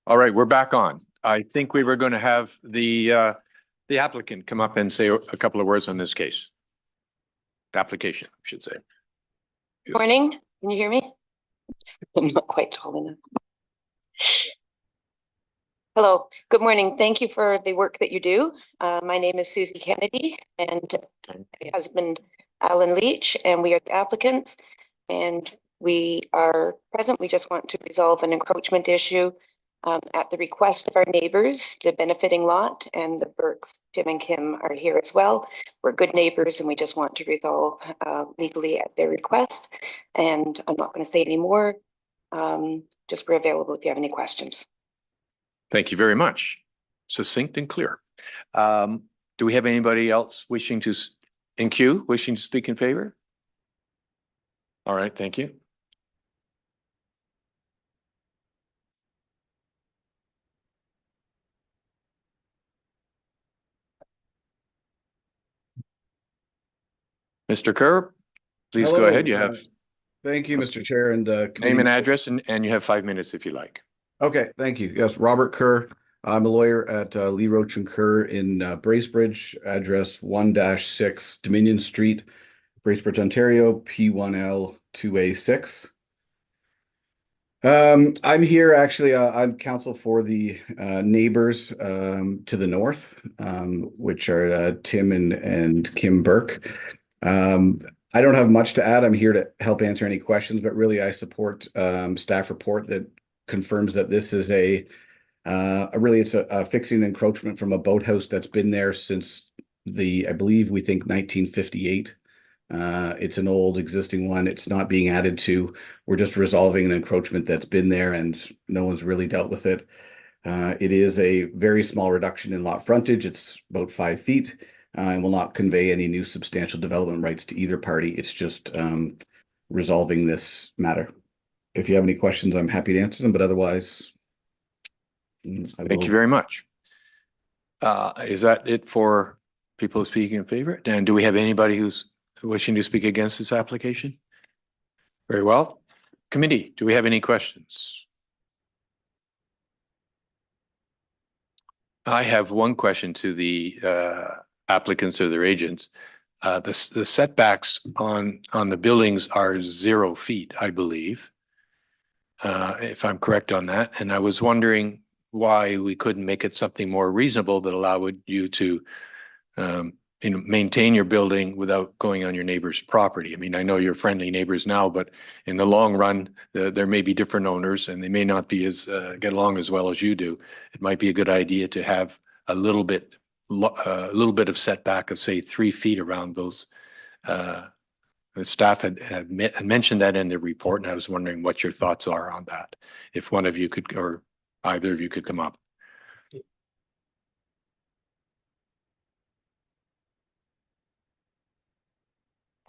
All right, we're back on. I think we were going to have the applicant come up and say a couple of words on this case. The application, I should say. Morning, can you hear me? I'm not quite tall enough. Hello, good morning. Thank you for the work that you do. My name is Susie Kennedy and my husband Alan Leitch, and we are the applicants, and we are present. We just want to resolve an encroachment issue at the request of our neighbors, the benefiting lot, and the Burks, Tim and Kim, are here as well. We're good neighbors and we just want to resolve legally at their request. And I'm not going to say any more. Just we're available if you have any questions. Thank you very much. Succinct and clear. Do we have anybody else wishing to speak in favor? All right, thank you. Mr. Kerr, please go ahead. You have. Thank you, Mr. Chair. And name and address, and you have 5 minutes if you like. Okay, thank you. Yes, Robert Kerr. I'm a lawyer at Lee Roach and Kerr in Bracebridge, address 1-6 Dominion Street, Bracebridge, Ontario, P1L 2A6. I'm here actually. I'm counsel for the neighbors to the north, which are Tim and Kim Burke. I don't have much to add. I'm here to help answer any questions, but really I support staff report that confirms that this is it's a fixing encroachment from a boathouse that's been there since I believe we think 1958. It's an old existing one. It's not being added to. We're just resolving an encroachment that's been there and no one's really dealt with it. It is a very small reduction in lot frontage. It's about 5 feet. And will not convey any new substantial development rights to either party. It's just resolving this matter. If you have any questions, I'm happy to answer them, but otherwise, thank you very much. Is that it for people speaking in favor? Dan, do we have anybody who's wishing to speak against this application? Very well. Committee, do we have any questions? I have one question to the applicants or their agents. The setbacks on the buildings are 0 feet, I believe, if I'm correct on that. And I was wondering why we couldn't make it something more reasonable that allowed you to maintain your building without going on your neighbor's property. I mean, I know you're friendly neighbors now, but in the long run, there may be different owners and they may not be get along as well as you do. It might be a good idea to have a little bit of setback of say 3 feet around those. The staff had mentioned that in the report, and I was wondering what your thoughts are on that. If one of you could, or either of you could come up.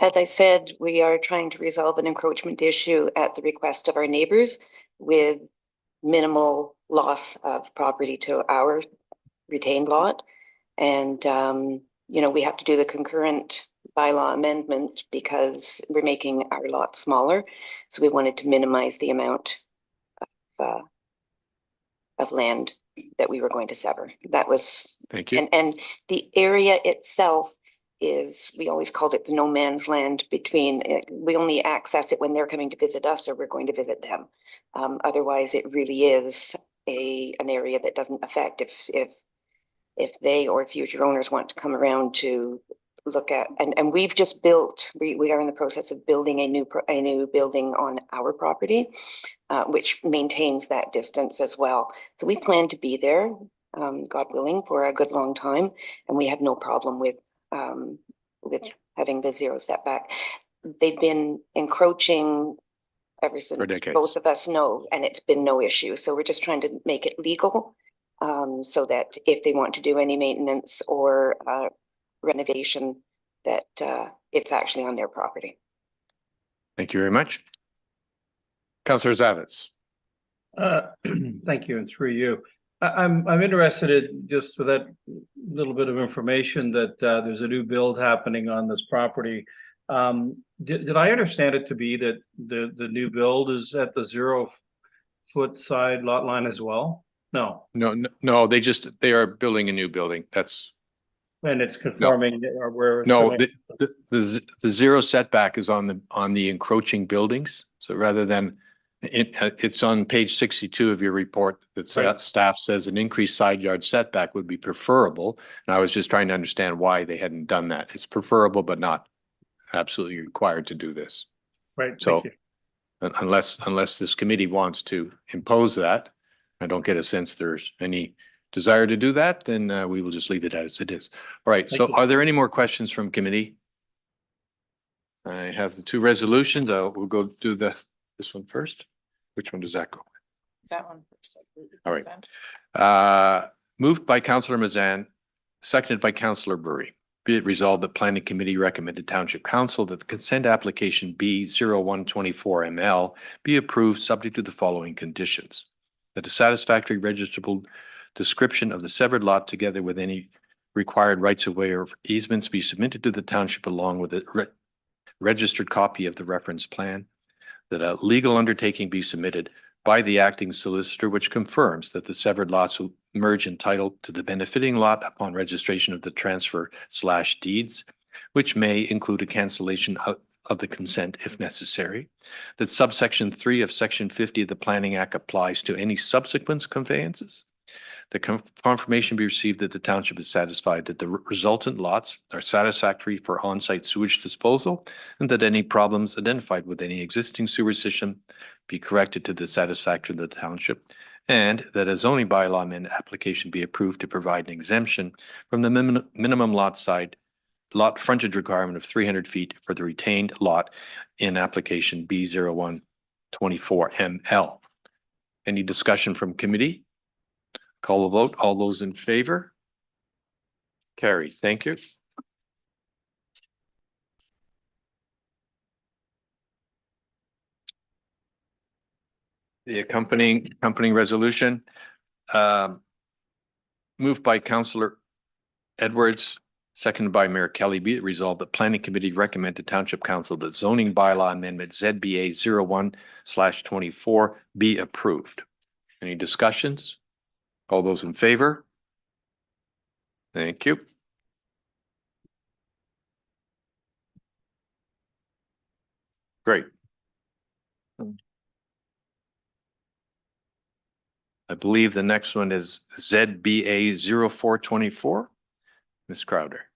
As I said, we are trying to resolve an encroachment issue at the request of our neighbors with minimal loss of property to our retained lot. And, we have to do the concurrent bylaw amendment because we're making our lot smaller. So we wanted to minimize the amount of land that we were going to sever. That was, thank you. And the area itself is, we always called it the no man's land between, we only access it when they're coming to visit us or we're going to visit them. Otherwise, it really is an area that doesn't affect if they or future owners want to come around to look at, and we've just built, we are in the process of building a new building on our property, which maintains that distance as well. So we plan to be there, God willing, for a good long time, and we have no problem with having the 0 setback. They've been encroaching ever since both of us know, and it's been no issue. So we're just trying to make it legal. So that if they want to do any maintenance or renovation, that it's actually on their property. Thank you very much. Councillor Zavitz. Thank you, and through you. I'm interested in, just for that little bit of information, that there's a new build happening on this property. Did I understand it to be that the new build is at the 0 foot side lot line as well? No, No, they are building a new building. That's, and it's conforming or where. it's no, conforming. the zero setback is on the encroaching buildings. So rather than, it's on page 62 of your report that Right. staff says an increased side yard setback would be preferable. And I was just trying to understand why they hadn't done that. It's preferable, but not absolutely required to do this. Right, So thank you. unless this committee wants to impose that, I don't get a sense there's any desire to do that, then we will just leave it as it is. All right, so Thank you. are there any more questions from committee? I have the two resolutions. We'll go do this one first. Which one does that go? That one first. All right. Moved by Councillor Mazan, seconded by Councillor Burry. Be it resolved that Planning Committee recommended Township Council that the consent application B0124 ML be approved subject to the following conditions. That a satisfactory registrable description of the severed lot together with any required rights of way or easements be submitted to the township along with a registered copy of the reference plan. That a legal undertaking be submitted by the acting solicitor which confirms that the severed lots will merge in title to the benefiting lot upon registration of the transfer/deeds, which may include a cancellation of the consent if necessary. That subsection 3 of section 50 of the Planning Act applies to any subsequent conveyances. The confirmation be received that the township is satisfied that the resultant lots are satisfactory for on-site sewage disposal and that any problems identified with any existing sewer system be corrected to the satisfaction of the township, and that a zoning bylaw amendment application be approved to provide an exemption from the minimum lot frontage requirement of 300 feet for the retained lot in application B0124 ML. Any discussion from committee? Call a vote. All those in favor? Carried. Thank you. The accompanying resolution, moved by Councillor Edwards, seconded by Mayor Kelly. Be it resolved that Planning Committee recommend to Township Council that zoning bylaw amendment ZBA 01/24 be approved. Any discussions? All those in favor? Thank you. Great. I believe the next one is ZBA 0424. Ms. Crowder.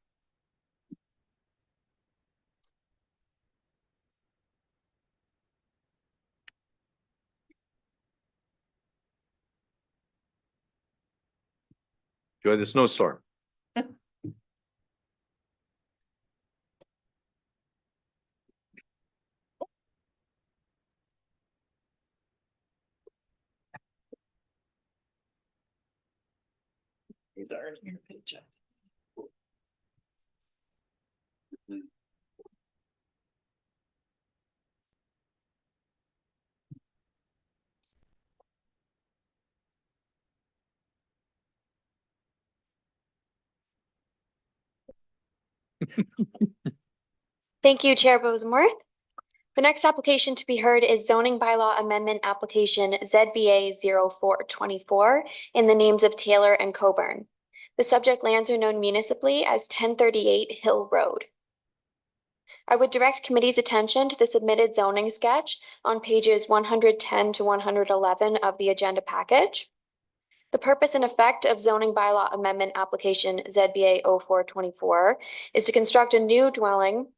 Enjoy the snowstorm. These are in your paycheck. Thank you, Chair Bosenworth. The next application to be heard is zoning bylaw amendment application ZBA 0424 in the names of Taylor and Coburn. The subject lands are known municipally as 1038 Hill Road. I would direct committee's attention to the submitted zoning sketch on pages 110 to 111 of the agenda package. The purpose and effect of zoning bylaw amendment application ZBA 0424 is to construct a new dwelling.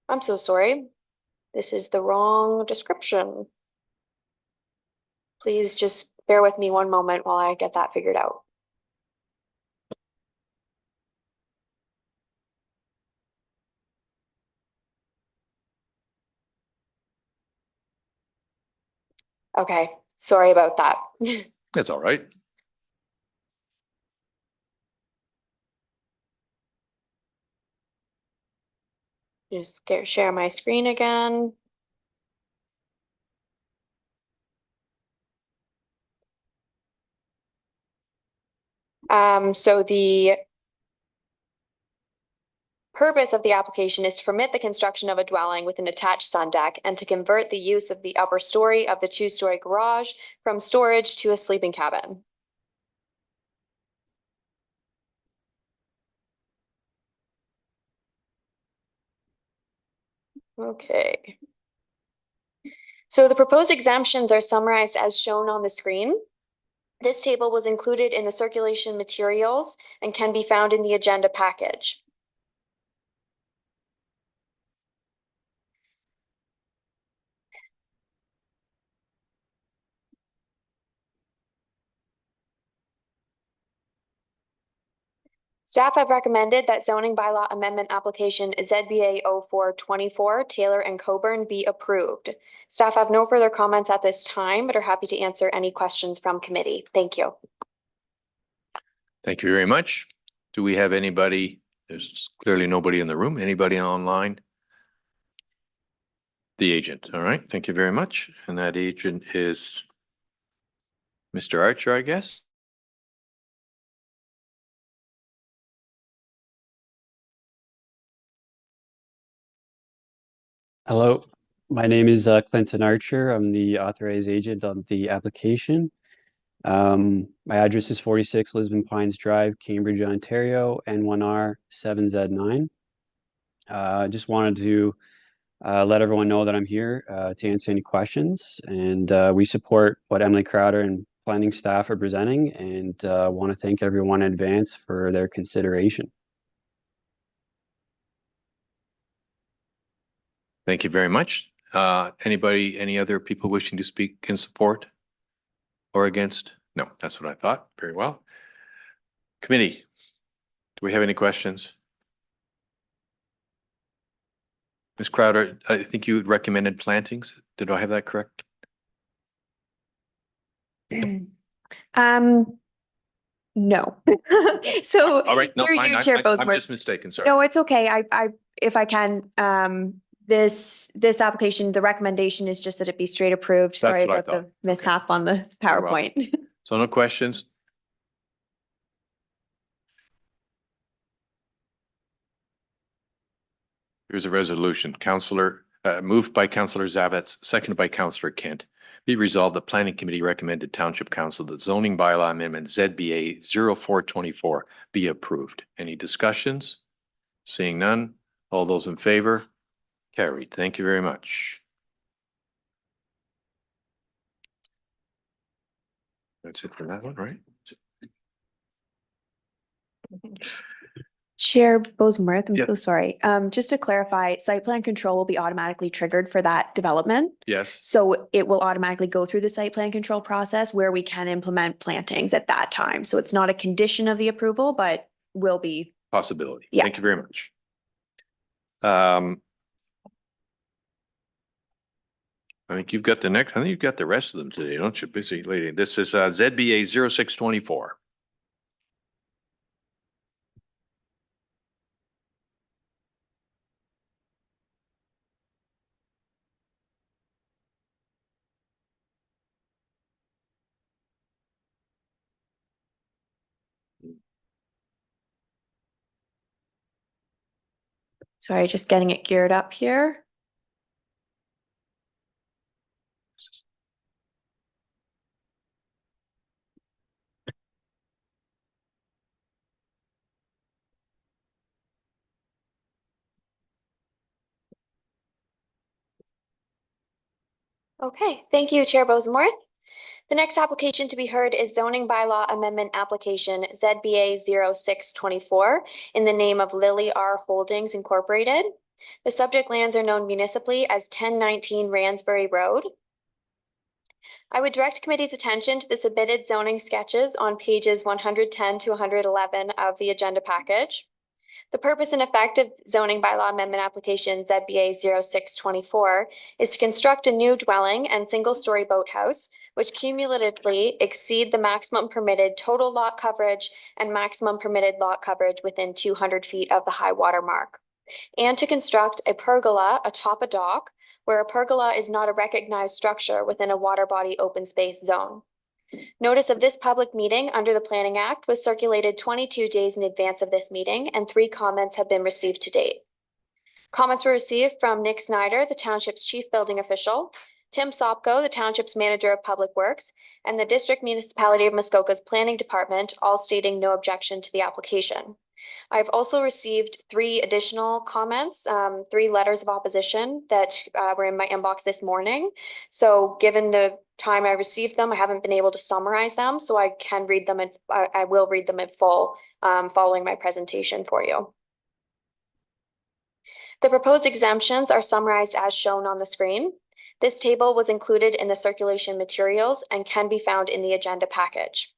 I'm so sorry. This is the wrong description. Please just bear with me one moment while I get that figured out. Okay, sorry about that. That's all right. Just share my screen again. So the purpose of the application is to permit the construction of a dwelling with an attached sun deck and to convert the use of the upper story of the two-story garage from storage to a sleeping cabin. Okay. So the proposed exemptions are summarized as shown on the screen. This table was included in the circulation materials and can be found in the agenda package. Staff have recommended that zoning bylaw amendment application ZBA 0424 Taylor and Coburn be approved. Staff have no further comments at this time, but are happy to answer any questions from committee. Thank you. Thank you very much. Do we have anybody? There's clearly nobody in the room. Anybody online? The agent. All right. Thank you very much. And that agent is Mr. Archer, I guess. Hello, my name is Clinton Archer. I'm the authorized agent on the application. My address is 46 Lisbon Pines Drive, Cambridge, Ontario, N1R 7Z9. Just wanted to let everyone know that I'm here to answer any questions, and we support what Emily Crowder and planning staff are presenting, and want to thank everyone in advance for their consideration. Thank you very much. Any other people wishing to speak in support or against? No, that's what I thought. Very well. Committee, do we have any questions? Ms. Crowder, I think you recommended plantings. Did I have that correct? No. So All right, no, through fine. you, Chair I'm Bothmer. just mistaken, sorry. No, it's okay. If I can, this application, the recommendation is just that it be straight approved. Sorry what I about the thought. mishap on the Very well. PowerPoint. So no questions? Here's a resolution. Moved by Councillor Zavets, seconded by Councillor Kent. Be resolved, the Planning Committee recommended Township Council that zoning bylaw amendment ZBA 0424 be approved. Any discussions? Seeing none, all those in favor? Carried. Thank you very much. That's it for that one, right? Chair Bothmer, I'm Yeah. so sorry. Just to clarify, site plan control will be automatically triggered for that development. Yes, So it will automatically go through the site plan control process where we can implement plantings at that time. So it's not a condition of the approval, but will be. possibility. Yeah. Thank you very much. I think you've got the rest of them today, don't you, busy lady? This is ZBA 0624. Sorry, just getting it geared up here. Okay, thank you, Chair Bothmer. The next application to be heard is zoning bylaw amendment application ZBA 0624 in the name of Lily R. Holdings Incorporated. The subject lands are known municipally as 1019 Ransbury Road. I would direct committee's attention to the submitted zoning sketches on pages 110 to 111 of the agenda package. The purpose and effect of zoning bylaw amendment application ZBA 0624 is to construct a new dwelling and single-story boathouse which cumulatively exceed the maximum permitted total lot coverage and maximum permitted lot coverage within 200 feet of the high water mark, and to construct a pergola atop a dock where a pergola is not a recognized structure within a water body open space zone. Notice of this public meeting under the Planning Act was circulated 22 days in advance of this meeting, and 3 comments have been received to date. Comments were received from Nick Snyder, the Township's Chief Building Official, Tim Sopko, the Township's Manager of Public Works, and the District Municipality of Muskoka's Planning Department, all stating no objection to the application. I've also received 3 additional comments, 3 letters of opposition that were in my inbox this morning. So given the time I received them, I haven't been able to summarize them, so I can read them and I will read them in full following my presentation for you. The proposed exemptions are summarized as shown on the screen. This table was included in the circulation materials and can be found in the agenda package.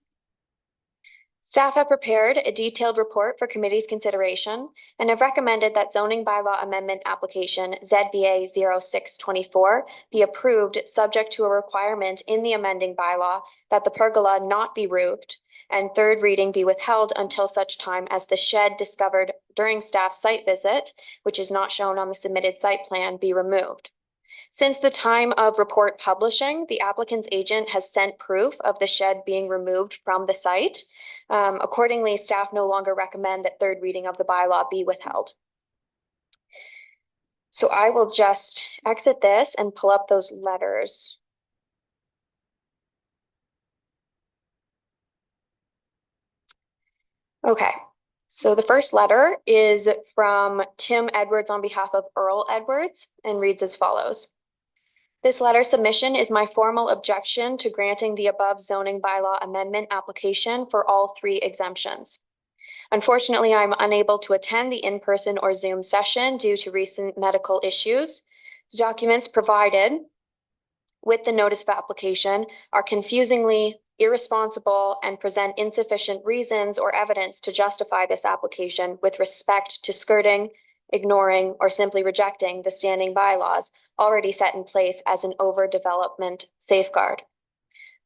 Staff have prepared a detailed report for committee's consideration and have recommended that zoning bylaw amendment application ZBA 0624 be approved subject to a requirement in the amending bylaw that the pergola not be roofed and 3rd reading be withheld until such time as the shed discovered during staff's site visit, which is not shown on the submitted site plan, be removed. Since the time of report publishing, the applicant's agent has sent proof of the shed being removed from the site. Accordingly, staff no longer recommend that 3rd reading of the bylaw be withheld. So I will just exit this and pull up those letters. Okay, so the first letter is from Tim Edwards on behalf of Earl Edwards and reads as follows. This letter submission is my formal objection to granting the above zoning bylaw amendment application for all 3 exemptions. Unfortunately, I'm unable to attend the in-person or Zoom session due to recent medical issues. The documents provided with the notice of application are confusingly irresponsible and present insufficient reasons or evidence to justify this application with respect to skirting, ignoring, or simply rejecting the standing bylaws already set in place as an overdevelopment safeguard.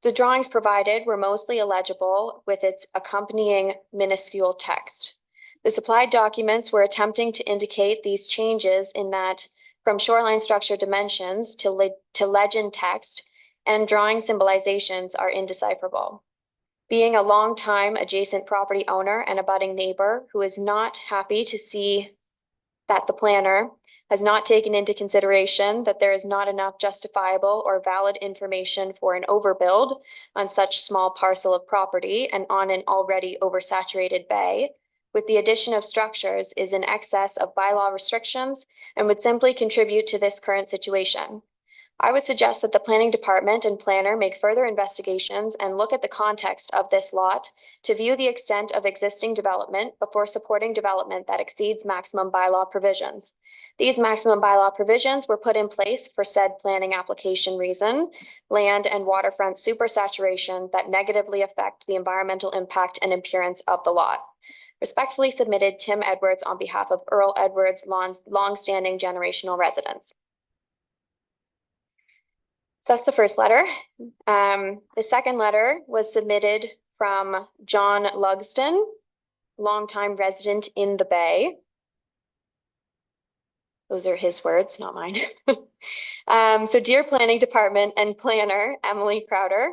The drawings provided were mostly illegible with its accompanying minuscule text. The supplied documents were attempting to indicate these changes in that from shoreline structure dimensions to legend text and drawing symbolizations are indecipherable. Being a long-time adjacent property owner and abutting neighbor who is not happy to see that the planner has not taken into consideration that there is not enough justifiable or valid information for an overbuild on such small parcel of property and on an already oversaturated bay, with the addition of structures is in excess of bylaw restrictions and would simply contribute to this current situation. I would suggest that the planning department and planner make further investigations and look at the context of this lot to view the extent of existing development before supporting development that exceeds maximum bylaw provisions. These maximum bylaw provisions were put in place for said planning application reason, land and waterfront supersaturation that negatively affect the environmental impact and appearance of the lot. Respectfully submitted, Tim Edwards on behalf of Earl Edwards, long-standing generational residents. So that's the first letter. The second letter was submitted from John Lugston, longtime resident in the Bay. Those are his words, not mine. So dear Planning Department and Planner, Emily Crowder,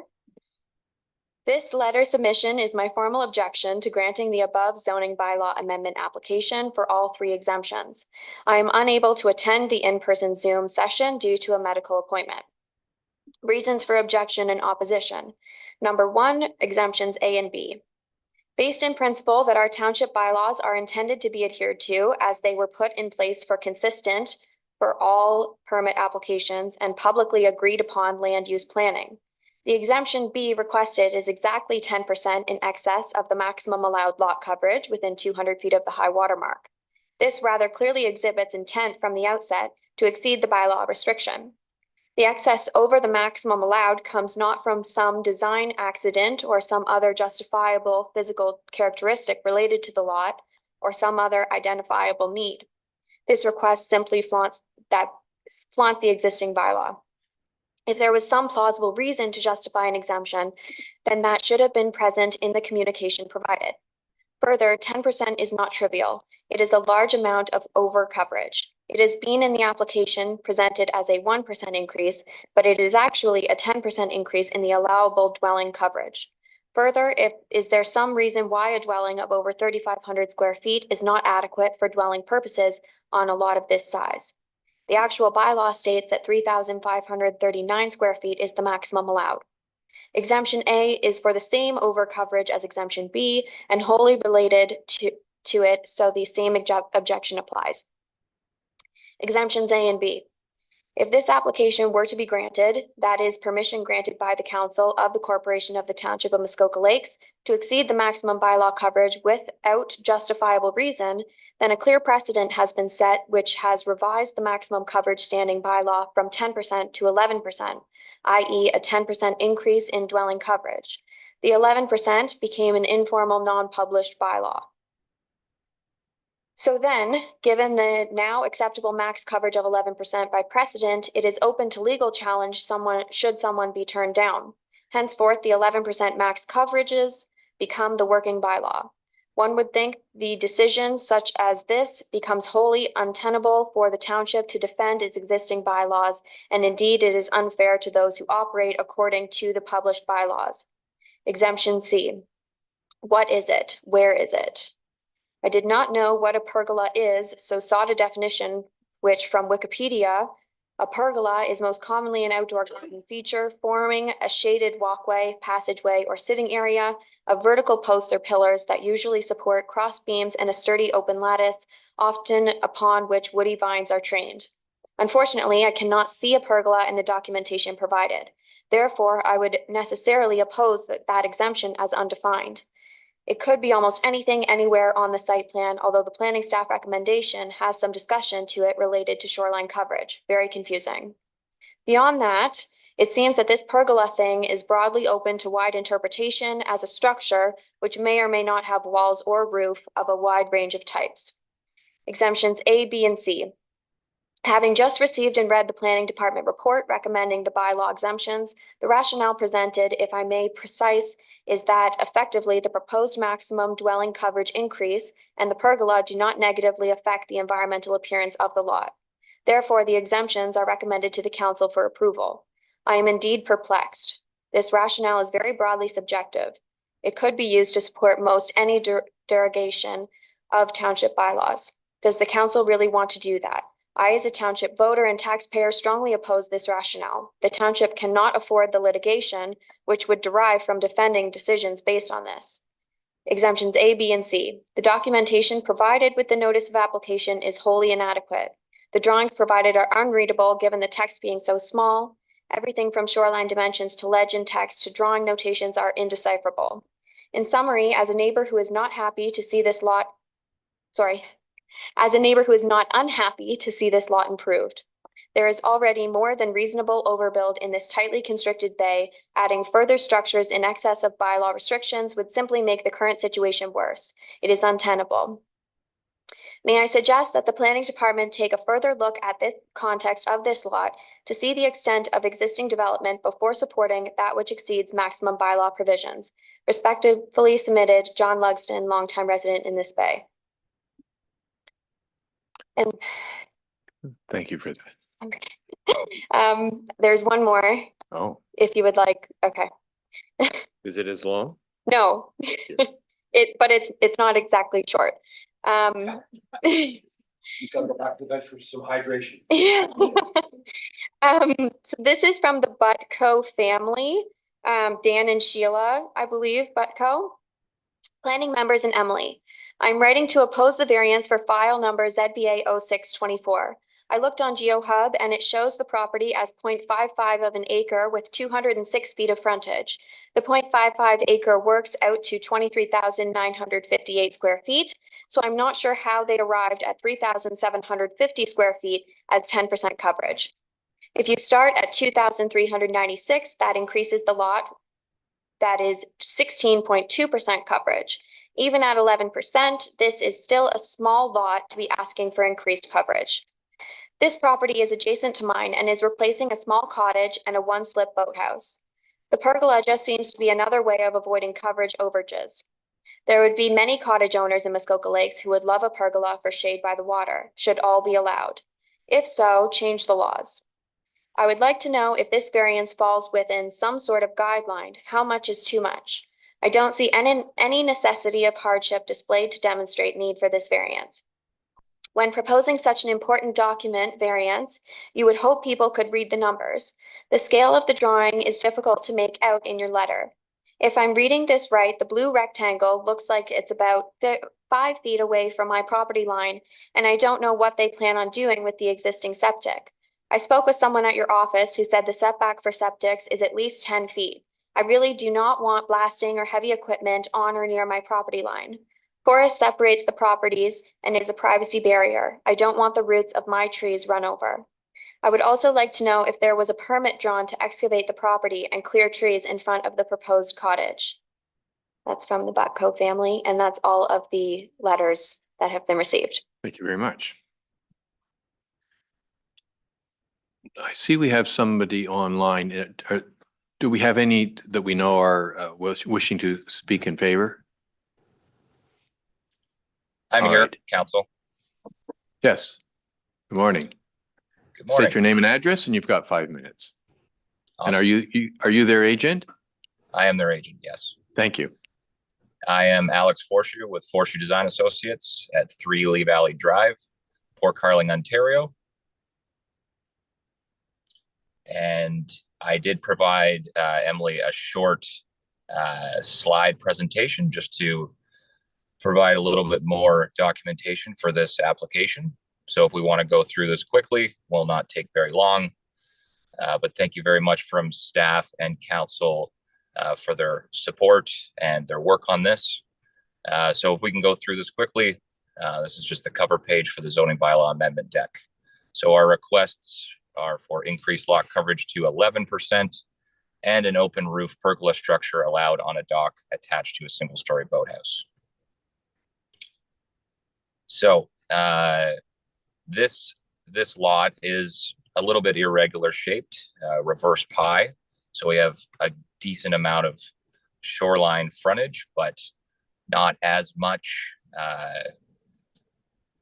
this letter submission is my formal objection to granting the above zoning bylaw amendment application for all 3 exemptions. I am unable to attend the in-person Zoom session due to a medical appointment. Reasons for objection and opposition. Number 1, exemptions A and B. Based in principle that our township bylaws are intended to be adhered to as they were put in place for consistent for all permit applications and publicly agreed upon land use planning. The exemption B requested is exactly 10% in excess of the maximum allowed lot coverage within 200 feet of the high water mark. This rather clearly exhibits intent from the outset to exceed the bylaw restriction. The excess over the maximum allowed comes not from some design accident or some other justifiable physical characteristic related to the lot or some other identifiable need. This request simply flaunts the existing bylaw. If there was some plausible reason to justify an exemption, then that should have been present in the communication provided. Further, 10% is not trivial. It is a large amount of over coverage. It has been in the application presented as a 1% increase, but it is actually a 10% increase in the allowable dwelling coverage. Further, is there some reason why a dwelling of over 3,500 square feet is not adequate for dwelling purposes on a lot of this size? The actual bylaw states that 3,539 square feet is the maximum allowed. Exemption A is for the same over coverage as Exemption B and wholly related to it, so the same objection applies. Exemptions A and B. If this application were to be granted, that is permission granted by the council of the corporation of the township of Muskoka Lakes to exceed the maximum bylaw coverage without justifiable reason, then a clear precedent has been set which has revised the maximum coverage standing bylaw from 10% to 11%, i.e. a 10% increase in dwelling coverage. The 11% became an informal non-published bylaw. So then, given the now acceptable max coverage of 11% by precedent, it is open to legal challenge should someone be turned down. Henceforth, the 11% max coverages become the working bylaw. One would think the decision such as this becomes wholly untenable for the township to defend its existing bylaws, and indeed it is unfair to those who operate according to the published bylaws. Exemption C. What is it? Where is it? I did not know what a pergola is, so sought a definition, which from Wikipedia, a pergola is most commonly an outdoor garden feature forming a shaded walkway, passageway, or sitting area of vertical posts or pillars that usually support cross beams and a sturdy open lattice, often upon which woody vines are trained. Unfortunately, I cannot see a pergola in the documentation provided. Therefore, I would necessarily oppose that exemption as undefined. It could be almost anything anywhere on the site plan, although the planning staff recommendation has some discussion to it related to shoreline coverage. Very confusing. Beyond that, it seems that this pergola thing is broadly open to wide interpretation as a structure which may or may not have walls or roof of a wide range of types. Exemptions A, B, and C. Having just received and read the planning department report recommending the bylaw exemptions, the rationale presented, if I may precise, is that effectively the proposed maximum dwelling coverage increase and the pergola do not negatively affect the environmental appearance of the lot. Therefore, the exemptions are recommended to the council for approval. I am indeed perplexed. This rationale is very broadly subjective. It could be used to support most any derogation of township bylaws. Does the council really want to do that? I, as a township voter and taxpayer, strongly oppose this rationale. The township cannot afford the litigation which would derive from defending decisions based on this. Exemptions A, B, and C. The documentation provided with the notice of application is wholly inadequate. The drawings provided are unreadable given the text being so small. Everything from shoreline dimensions to legend text to drawing notations are indecipherable. In summary, as a neighbor who is not happy to see this lot, as a neighbor who is not unhappy to see this lot improved. There is already more than reasonable overbuild in this tightly constricted bay. Adding further structures in excess of bylaw restrictions would simply make the current situation worse. It is untenable. May I suggest that the planning department take a further look at the context of this lot to see the extent of existing development before supporting that which exceeds maximum bylaw provisions. Respectfully submitted, John Lugston, longtime resident in this bay. And Thank you for that. there's one more, Oh, if you would like. Okay. is it as long? No, but it's not exactly short. You gotta go back to bed for some hydration. Yeah. So this is from the Butko family, Dan and Sheila, I believe, Butko. Planning members and Emily. I'm writing to oppose the variance for file number ZBA 0624. I looked on GeoHub and it shows the property as 0.55 of an acre with 206 feet of frontage. The 0.55 acre works out to 23,958 square feet. So I'm not sure how they arrived at 3,750 square feet as 10% coverage. If you start at 2,396, that increases the lot. That is 16.2% coverage. Even at 11%, this is still a small lot to be asking for increased coverage. This property is adjacent to mine and is replacing a small cottage and a one-slip boathouse. The pergola just seems to be another way of avoiding coverage overages. There would be many cottage owners in Muskoka Lakes who would love a pergola for shade by the water, should all be allowed. If so, change the laws. I would like to know if this variance falls within some sort of guideline. How much is too much? I don't see any necessity of hardship displayed to demonstrate need for this variance. When proposing such an important document variance, you would hope people could read the numbers. The scale of the drawing is difficult to make out in your letter. If I'm reading this right, the blue rectangle looks like it's about 5 feet away from my property line, and I don't know what they plan on doing with the existing septic. I spoke with someone at your office who said the setback for septics is at least 10 feet. I really do not want blasting or heavy equipment on or near my property line. Forest separates the properties and is a privacy barrier. I don't want the roots of my trees run over. I would also like to know if there was a permit drawn to excavate the property and clear trees in front of the proposed cottage. That's from the Buckco family, and that's all of the letters that have been received. Thank you very much. I see we have somebody online. Do we have any that we know are wishing to speak in favor? I'm All here, right. counsel. Yes. Good morning. Good morning. State your name and address, and you've got 5 minutes. And Awesome. are you their agent? I am their agent, yes. Thank you. I am Alex Forshew with Forshew Design Associates at 3 Lee Valley Drive, Port Carling, Ontario. And I did provide Emily a short slide presentation just to provide a little bit more documentation for this application. So if we want to go through this quickly, will not take very long. But thank you very much from staff and council for their support and their work on this. So if we can go through this quickly, this is just the cover page for the zoning bylaw amendment deck. So our requests are for increased lot coverage to 11% and an open roof pergola structure allowed on a dock attached to a single-story boathouse. So this lot is a little bit irregular shaped, reverse pie. So we have a decent amount of shoreline frontage, but not as much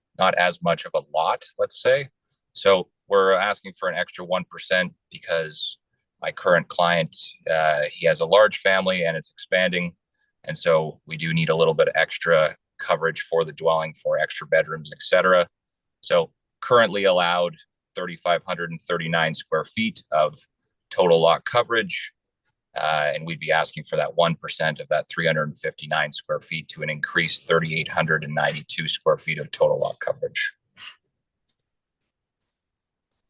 of a lot, let's say. So we're asking for an extra 1% because my current client, he has a large family and it's expanding. And so we do need a little bit of extra coverage for the dwelling, for extra bedrooms, etc. So currently allowed 3,539 square feet of total lot coverage. And we'd be asking for that 1% of that 359 square feet to an increased 3,892 square feet of total lot coverage.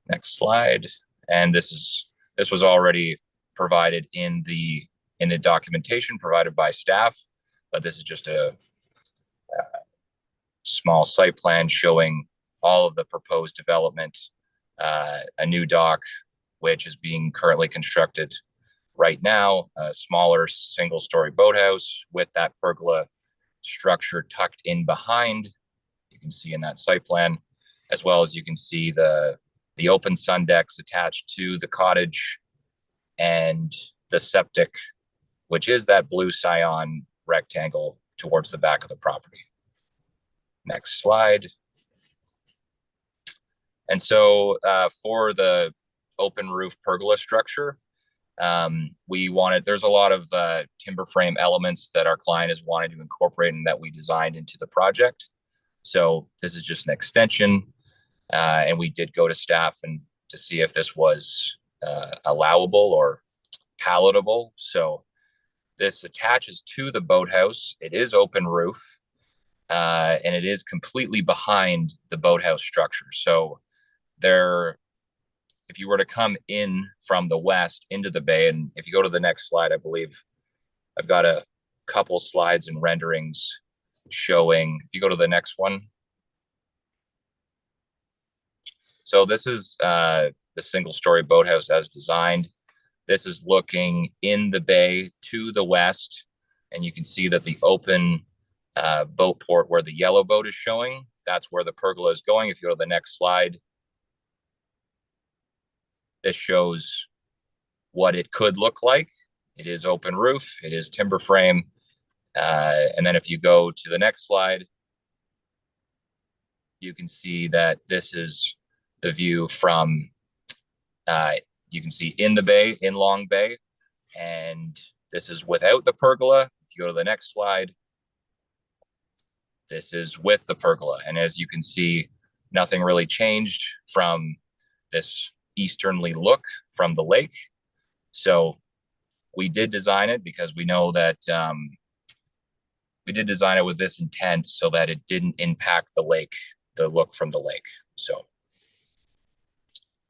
Next slide. And this was already provided in the documentation provided by staff, but this is just a small site plan showing all of the proposed development, a new dock, which is being currently constructed right now, a smaller single-story boathouse with that pergola structure tucked in behind. You can see in that site plan, as well as you can see the open sun decks attached to the cottage and the septic, which is that blue cyan rectangle towards the back of the property. Next slide. And so for the open roof pergola structure, there's a lot of timber frame elements that our client is wanting to incorporate and that we designed into the project. So this is just an extension. And we did go to staff and to see if this was allowable or palatable. So this attaches to the boathouse. It is open roof, and it is completely behind the boathouse structure. So if you were to come in from the west into the bay, and if you go to the next slide, I believe I've got a couple slides and renderings showing, if you go to the next one. So this is the single-story boathouse as designed. This is looking in the bay to the west, and you can see that the open boat port where the yellow boat is showing, that's where the pergola is going. If you go to the next slide, this shows what it could look like. It is open roof, it is timber frame. And then if you go to the next slide, you can see that this is the view from, you can see in the bay, in Long Bay, and this is without the pergola. If you go to the next slide, this is with the pergola. And as you can see, nothing really changed from this easternly look from the lake. So we did design it because we know that we did design it with this intent so that it didn't impact the lake, the look from the lake. So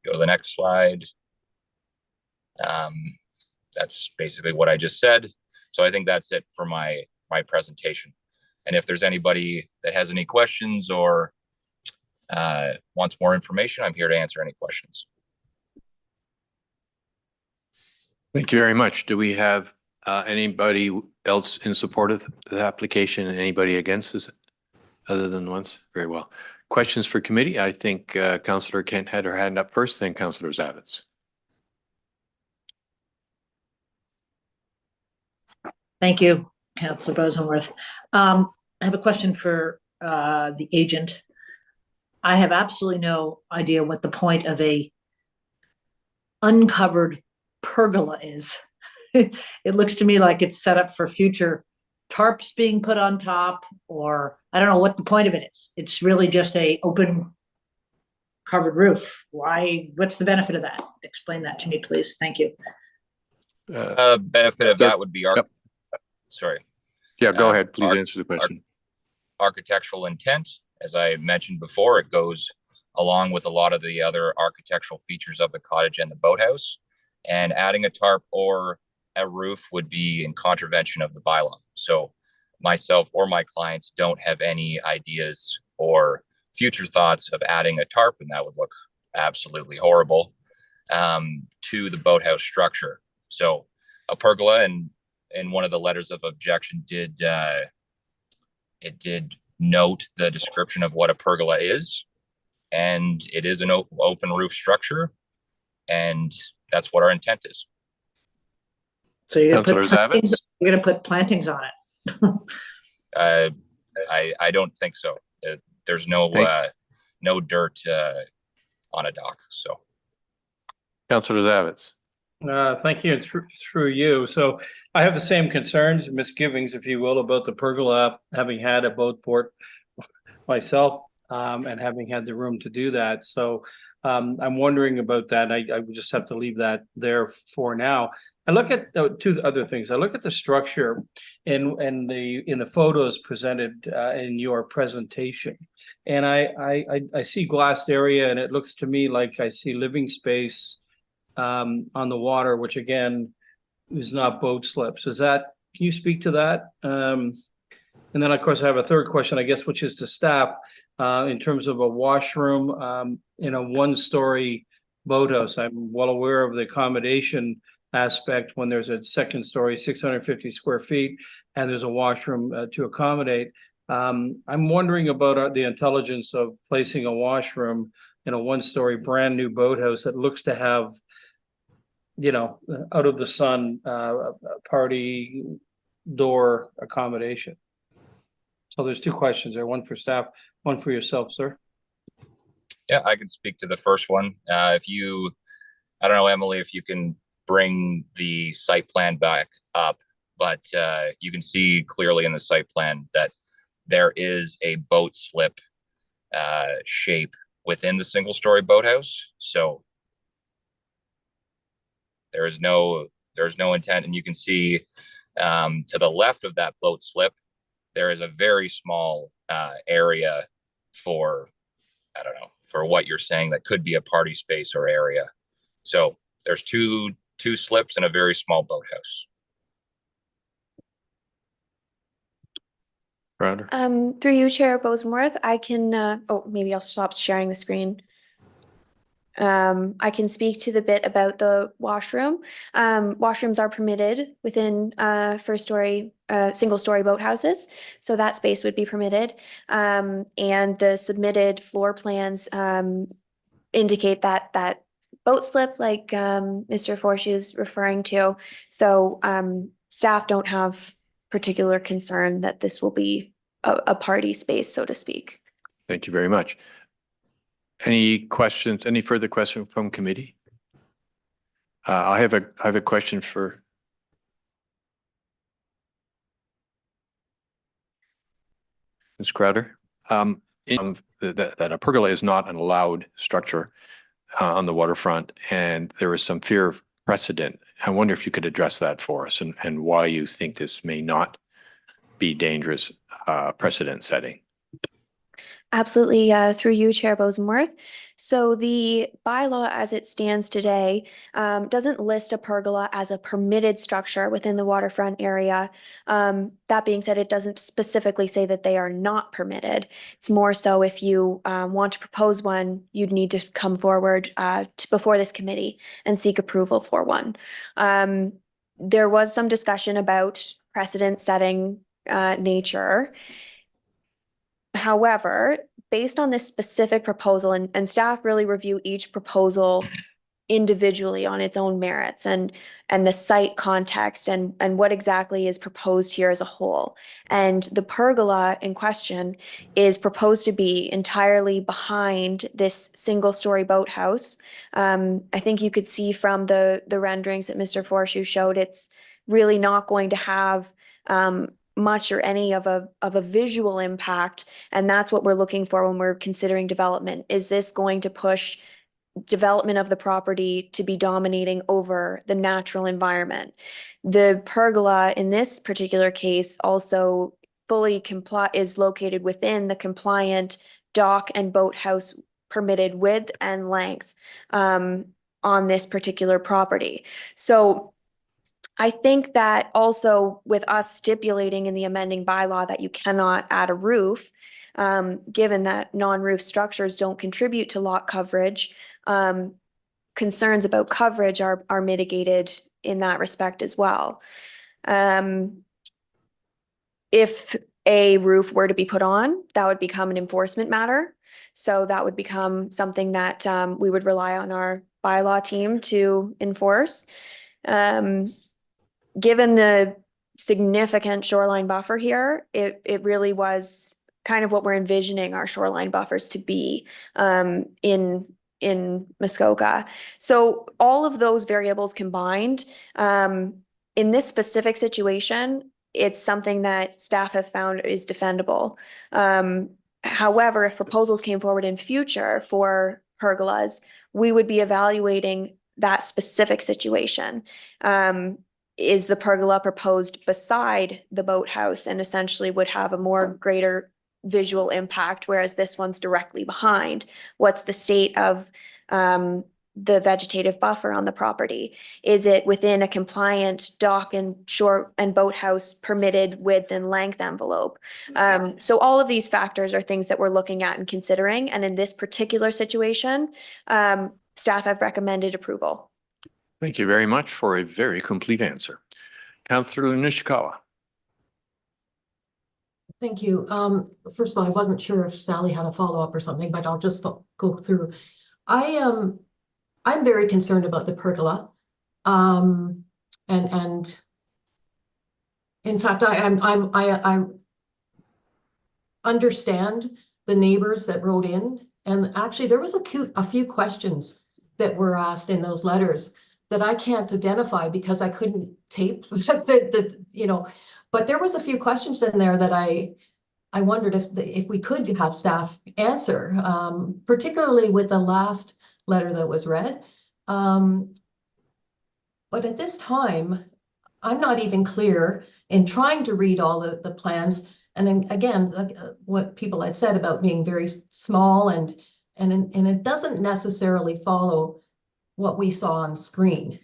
go to the next slide. That's basically what I just said. So I think that's it for my presentation. And if there's anybody that has any questions or wants more information, I'm here to answer any questions. Thank you very much. Do we have anybody else in support of the application and anybody against this other than once? Very well. Questions for committee? I think Councillor Kent had her hand up first, then Councillor Zavitz. Thank you, Councillor Bosenworth. I have a question for the agent. I have absolutely no idea what the point of a uncovered pergola is. It looks to me like it's set up for future tarps being put on top, or I don't know what the point of it is. It's really just a open covered roof. Why? What's the benefit of that? Explain that to me, please. Thank you. Benefit of that would be Yep. Sorry. Yeah, go ahead. Please answer the question. Architectural intent. As I mentioned before, it goes along with a lot of the other architectural features of the cottage and the boathouse. And adding a tarp or a roof would be in contravention of the bylaw. So myself or my clients don't have any ideas or future thoughts of adding a tarp, and that would look absolutely horrible, to the boathouse structure. So a pergola, and in one of the letters of objection did note the description of what a pergola is, and it is an open roof structure, and that's what our intent is. So you're Councillor Zavitz? going to put plantings on it. I don't think so. There's no dirt on a dock. So, Councillor Zavitz. Thank you, and through you. So I have the same concerns, misgivings, if you will, about the pergola, having had a boat port myself, and having had the room to do that. So I'm wondering about that. I would just have to leave that there for now. I look at two other things. I look at the structure in the photos presented in your presentation, and I see glassed area, and it looks to me like I see living space on the water, which again is not boat slips. Can you speak to that? And then of course I have a third question, I guess, which is to staff, in terms of a washroom in a one-story boathouse. I'm well aware of the accommodation aspect when there's a second story, 650 square feet, and there's a washroom to accommodate. I'm wondering about the intelligence of placing a washroom in a one-story brand new boathouse that looks to have, out of the sun, party door accommodation. So there's two questions there, one for staff, one for yourself, sir. Yeah, I can speak to the first one. I don't know, Emily, if you can bring the site plan back up, but you can see clearly in the site plan that there is a boat slip shape within the single-story boathouse. So there's no intent, and you can see to the left of that boat slip, there is a very small area for, I don't know, for what you're saying that could be a party space or area. So there's two slips and a very small boathouse. Through you, Chair Bosenworth, I can, maybe I'll stop sharing the screen. I can speak to the bit about the washroom. Washrooms are permitted within single-story boathouses, so that space would be permitted. And the submitted floor plans indicate that boat slip, like Mr. Forshu's referring to. So staff don't have particular concern that this will be a party space, so to speak. Thank you very much. Any questions, any further questions from committee? I have a question for Ms. Crowder. That a pergola is not an allowed structure on the waterfront, and there is some fear of precedent. I wonder if you could address that for us and why you think this may not be dangerous precedent setting. Absolutely, through you, Chair Bosenworth. So the bylaw as it stands today doesn't list a pergola as a permitted structure within the waterfront area. That being said, it doesn't specifically say that they are not permitted. It's more so if you want to propose one, you'd need to come forward before this committee and seek approval for one. There was some discussion about precedent setting nature. However, based on this specific proposal, and staff really review each proposal individually on its own merits and the site context and what exactly is proposed here as a whole. And the pergola in question is proposed to be entirely behind this single-story boathouse. I think you could see from the renderings that Mr. Forshaw showed, it's really not going to have much or any of a visual impact, and that's what we're looking for when we're considering development. Is this going to push development of the property to be dominating over the natural environment? The pergola in this particular case also fully is located within the compliant dock and boathouse permitted width and length on this particular property. So I think that also with us stipulating in the amending bylaw that you cannot add a roof, given that non-roof structures don't contribute to lot coverage, concerns about coverage are mitigated in that respect as well. If a roof were to be put on, that would become an enforcement matter. So that would become something that we would rely on our bylaw team to enforce. Given the significant shoreline buffer here, it really was kind of what we're envisioning our shoreline buffers to be in Muskoka. So all of those variables combined, in this specific situation, it's something that staff have found is defendable. However, if proposals came forward in future for pergolas, we would be evaluating that specific situation. Is the pergola proposed beside the boathouse and essentially would have a more greater visual impact, whereas this one's directly behind? What's the state of the vegetative buffer on the property? Is it within a compliant dock and shore and boathouse permitted width and length envelope? So all of these factors are things that we're looking at and considering. And in this particular situation, staff have recommended approval. Thank you very much for a very complete answer. Councillor Nishikawa. Thank you. First of all, I wasn't sure if Sally had a follow-up or something, but I'll just go through. I'm very concerned about the pergola. And in fact, I understand the neighbors that wrote in, and actually there was a few questions that were asked in those letters that I can't identify because I couldn't tape but there was a few questions in there that I wondered if we could have staff answer, particularly with the last letter that was read. But at this time, I'm not even clear in trying to read all the plans. And then again, what people had said about being very small and it doesn't necessarily follow what we saw on screen,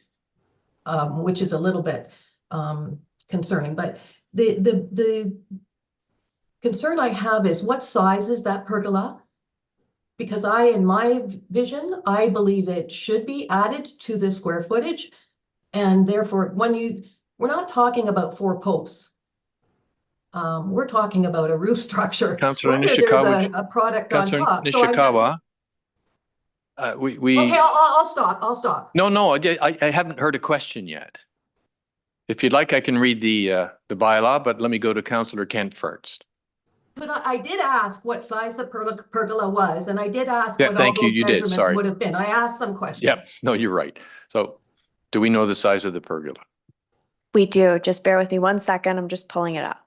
which is a little bit concerning. But the concern I have is what size is that pergola? Because in my vision, I believe it should be added to the square footage. And therefore, we're not talking about 4 posts. We're talking about a roof structure. Councillor Nishikawa. There's a product Councillor on top. Nishikawa. Okay, I'll stop. No, I haven't heard a question yet. If you'd like, I can read the bylaw, but let me go to Councillor Kent first. But I did ask what size the pergola was, and I did ask Yeah, what all thank you. those You did. measurements Sorry. would have been. I asked some questions. Yeah, no, you're right. So do we know the size of the pergola? We do. Just bear with me 1 second. I'm just pulling it up.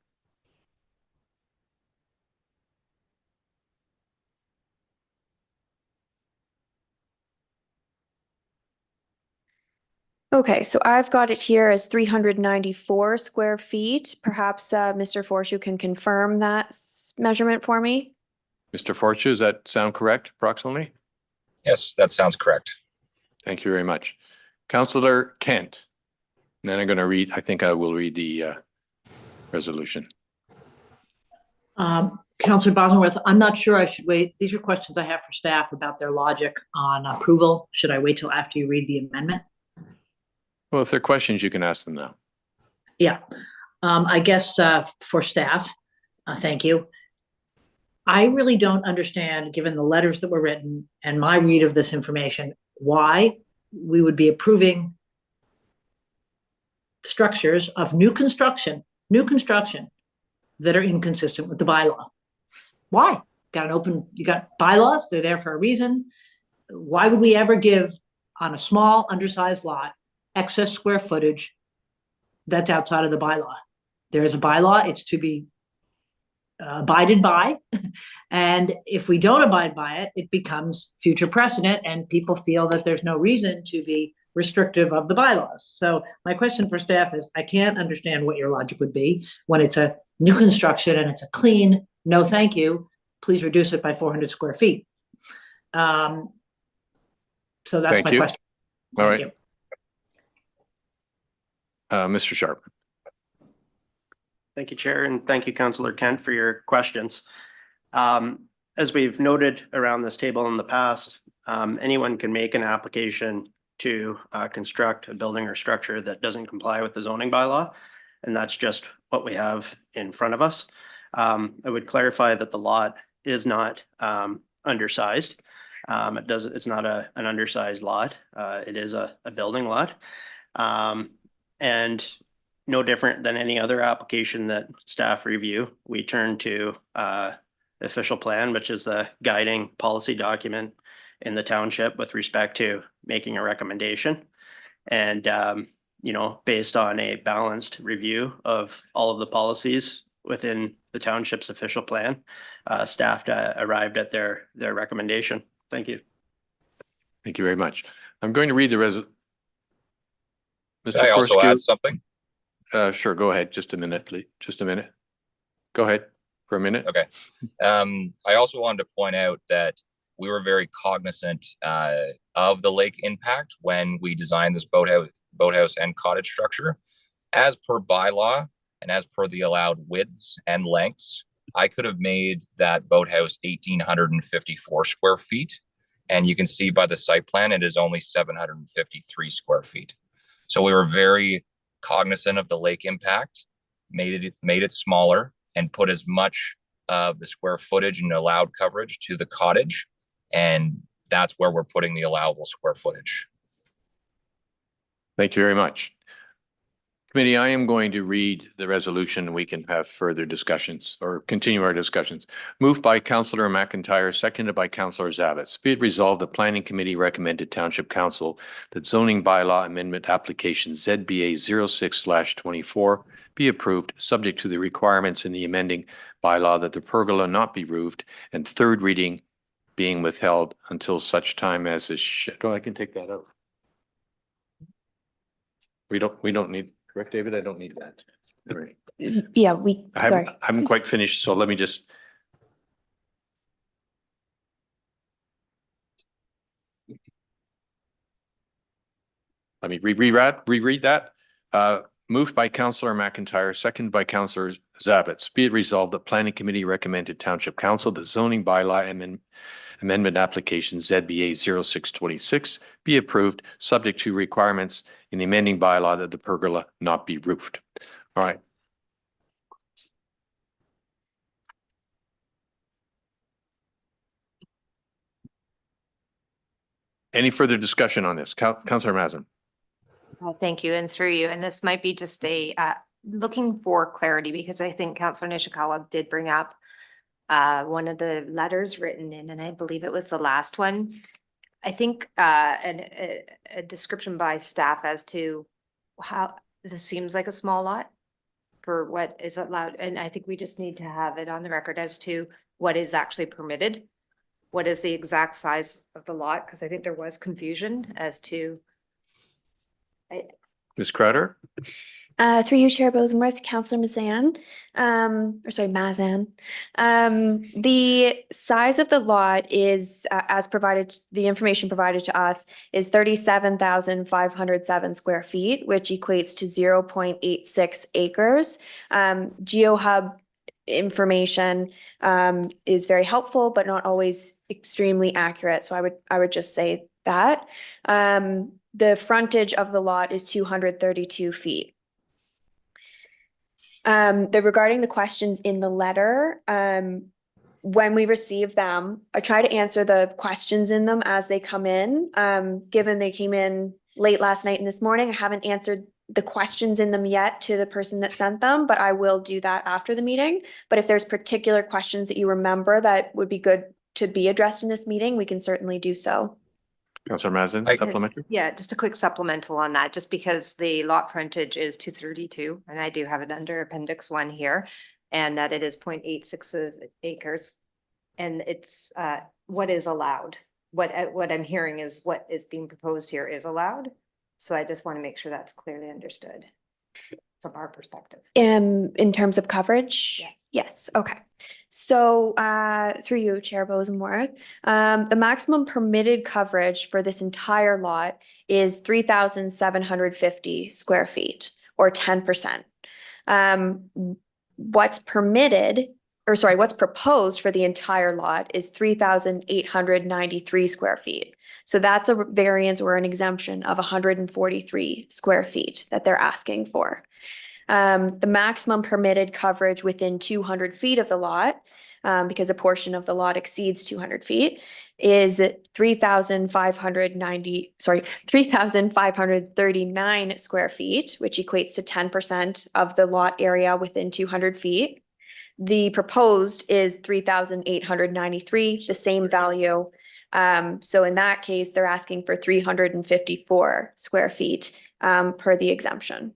Okay, so I've got it here as 394 square feet. Perhaps Mr. Forshu can confirm that measurement for me. Mr. Fortune, does that sound correct approximately? Yes, that sounds correct. Thank you very much. Councillor Kent. And then I'm going to read, I think I will read the resolution. Councillor Bosworth, I'm not sure I should wait. These are questions I have for staff about their logic on approval. Should I wait till after you read the amendment? Well, if there are questions, you can ask them now. Yeah, I guess for staff, thank you. I really don't understand, given the letters that were written and my read of this information, why we would be approving structures of new construction that are inconsistent with the bylaw. Why? You got bylaws, they're there for a reason. Why would we ever give on a small undersized lot excess square footage that's outside of the bylaw? There is a bylaw, it's to be abided by. And if we don't abide by it, it becomes future precedent and people feel that there's no reason to be restrictive of the bylaws. So my question for staff is, I can't understand what your logic would be when it's a new construction and it's a clean, no thank you, please reduce it by 400 square feet. So that's Thank my you. question. All Thank right. you. Mr. Sharp. Thank you, Chair, and thank you, Councillor Kent, for your questions. As we've noted around this table in the past, anyone can make an application to construct a building or structure that doesn't comply with the zoning bylaw, and that's just what we have in front of us. I would clarify that the lot is not undersized. It's not an undersized lot. It is a building lot. And no different than any other application that staff review, we turn to the official plan, which is the guiding policy document in the township with respect to making a recommendation. And, based on a balanced review of all of the policies within the township's official plan, staff arrived at their recommendation. Thank you. Thank you very much. I'm going to read the resolution. Can I also add something? Sure, go ahead. Just a minute, please. Just a minute. Go ahead for a minute. Okay. I also wanted to point out that we were very cognizant of the lake impact when we designed this boathouse and cottage structure. As per bylaw and as per the allowed widths and lengths, I could have made that boathouse 1,854 square feet. And you can see by the site plan, it is only 753 square feet. So we were very cognizant of the lake impact, made it smaller, and put as much of the square footage and allowed coverage to the cottage. And that's where we're putting the allowable square footage. Thank you very much. Committee, I am going to read the resolution. We can have further discussions or continue our discussions. Moved by Councillor McIntyre, seconded by Councillor Zavitz. Be it resolved, the Planning Committee recommended Township Council that zoning bylaw amendment application ZBA 06/24 be approved, subject to the requirements in the amending bylaw that the pergola not be roofed and third reading being withheld until such time as is. Oh, I can take that out. We don't need. Correct, David? I don't need that. All right. Yeah, I haven't quite finished, so let me just. Let me reread that. Moved by Councillor McIntyre, seconded by Councillor Zavitz. Be it resolved that Planning Committee recommended Township Council that zoning bylaw amendment application ZBA 06/26 be approved, subject to requirements in the amending bylaw that the pergola not be roofed. All right. Any further discussion on this? Councillor Mazin. Thank you, and through you. And this might be just a looking for clarity, because I think Councillor Nishikawa did bring up one of the letters written in, and I believe it was the last one. I think a description by staff as to how this seems like a small lot for what is allowed, and I think we just need to have it on the record as to what is actually permitted. What is the exact size of the lot? Because I think there was confusion as to. Ms. Crowder? Through you, Chair Bosenworth, Councillor Mazan, Mazan. The size of the lot is, as provided, the information provided to us is 37,507 square feet, which equates to 0.86 acres. GeoHub information is very helpful, but not always extremely accurate. So I would just say that. The frontage of the lot is 232 feet. Regarding the questions in the letter, when we receive them, I try to answer the questions in them as they come in. Given they came in late last night and this morning, I haven't answered the questions in them yet to the person that sent them, but I will do that after the meeting. But if there's particular questions that you remember that would be good to be addressed in this meeting, we can certainly do so. Councillor Mazin, supplementary? Yeah, just a quick supplemental on that, just because the lot frontage is 232, and I do have it under appendix 1 here, and that it is 0.86 acres. And it's what is allowed. What I'm hearing is what is being proposed here is allowed. So I just want to make sure that's clearly understood from our perspective. In terms of coverage? Yes. Yes, okay. So through you, Chair Bosenworth, the maximum permitted coverage for this entire lot is 3,750 square feet, or 10%. What's proposed for the entire lot is 3,893 square feet. So that's a variance or an exemption of 143 square feet that they're asking for. The maximum permitted coverage within 200 feet of the lot, because a portion of the lot exceeds 200 feet, is 3,539 square feet, which equates to 10% of the lot area within 200 feet. The proposed is 3,893, the same value. So in that case, they're asking for 354 square feet per the exemption.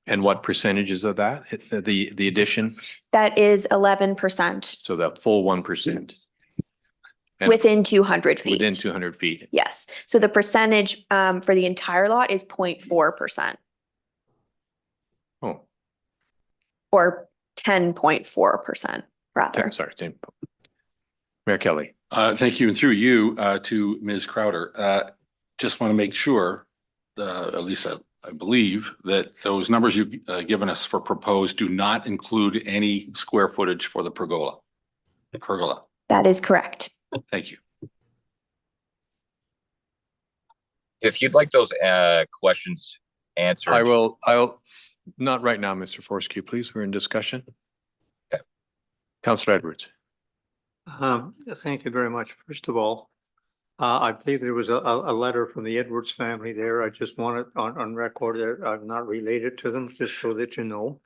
And what percentages of that, the addition? That is 11%. So the full 1%. And Within 200 feet. within 200 feet. Yes. So the percentage for the entire lot is 0.4%. Oh, Or 10.4% rather. sorry. Mayor Kelly. Thank you. And through you to Ms. Crowder, just want to make sure, at least I believe that those numbers you've given us for proposed do not include any square footage for the pergola. That is correct. Thank you. If you'd like those questions answered. I'll not right now, Mr. Forsky, please. We're in discussion. Okay. Councillor Edwards. Thank you very much. First of all, I believe there was a letter from the Edwards family there. I just want it on record that I'm not related to them, just so that you know.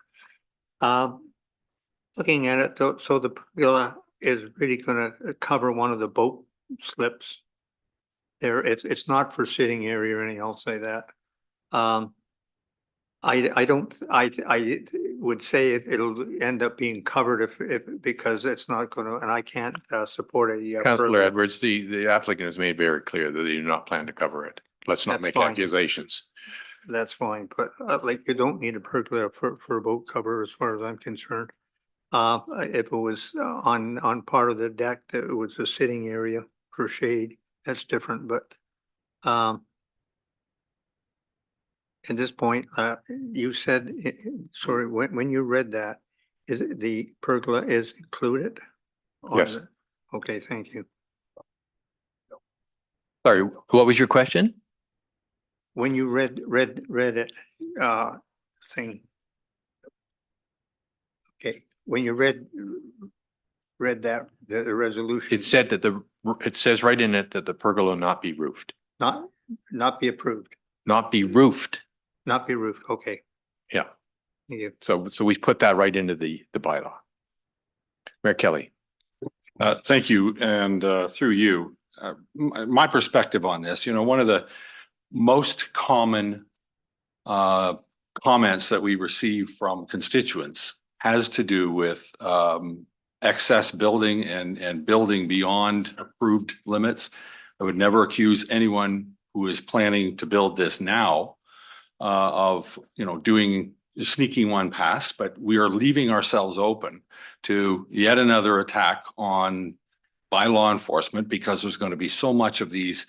Looking at it, though, so the pergola is really going to cover one of the boat slips there. It's not for sitting area or anything, I'll say that. I would say it'll end up being covered if because it's not going to, and I can't support a. Councillor Edwards, the applicant has made very clear that they do not plan to cover it. Let's not make accusations. That's fine, but like you don't need a pergola for a boat cover as far as I'm concerned. If it was on part of the deck that it was a sitting area for shade, that's different, but at this point, you said, sorry, when you read that, is it the pergola is included? Yes. Okay, thank you. Sorry, what was your question? When you read it, thing. Okay, when you read that, the resolution. It said that it says right in it that the pergola not be roofed. Not be approved. Not be roofed. Not be roofed, okay. Yeah. Thank you. So we put that right into the bylaw. Mayor Kelly. Thank you. And through you, my perspective on this, one of the most common comments that we receive from constituents has to do with excess building and building beyond approved limits. I would never accuse anyone who is planning to build this now of, sneaking one past, but we are leaving ourselves open to yet another attack on by law enforcement because there's going to be so much of these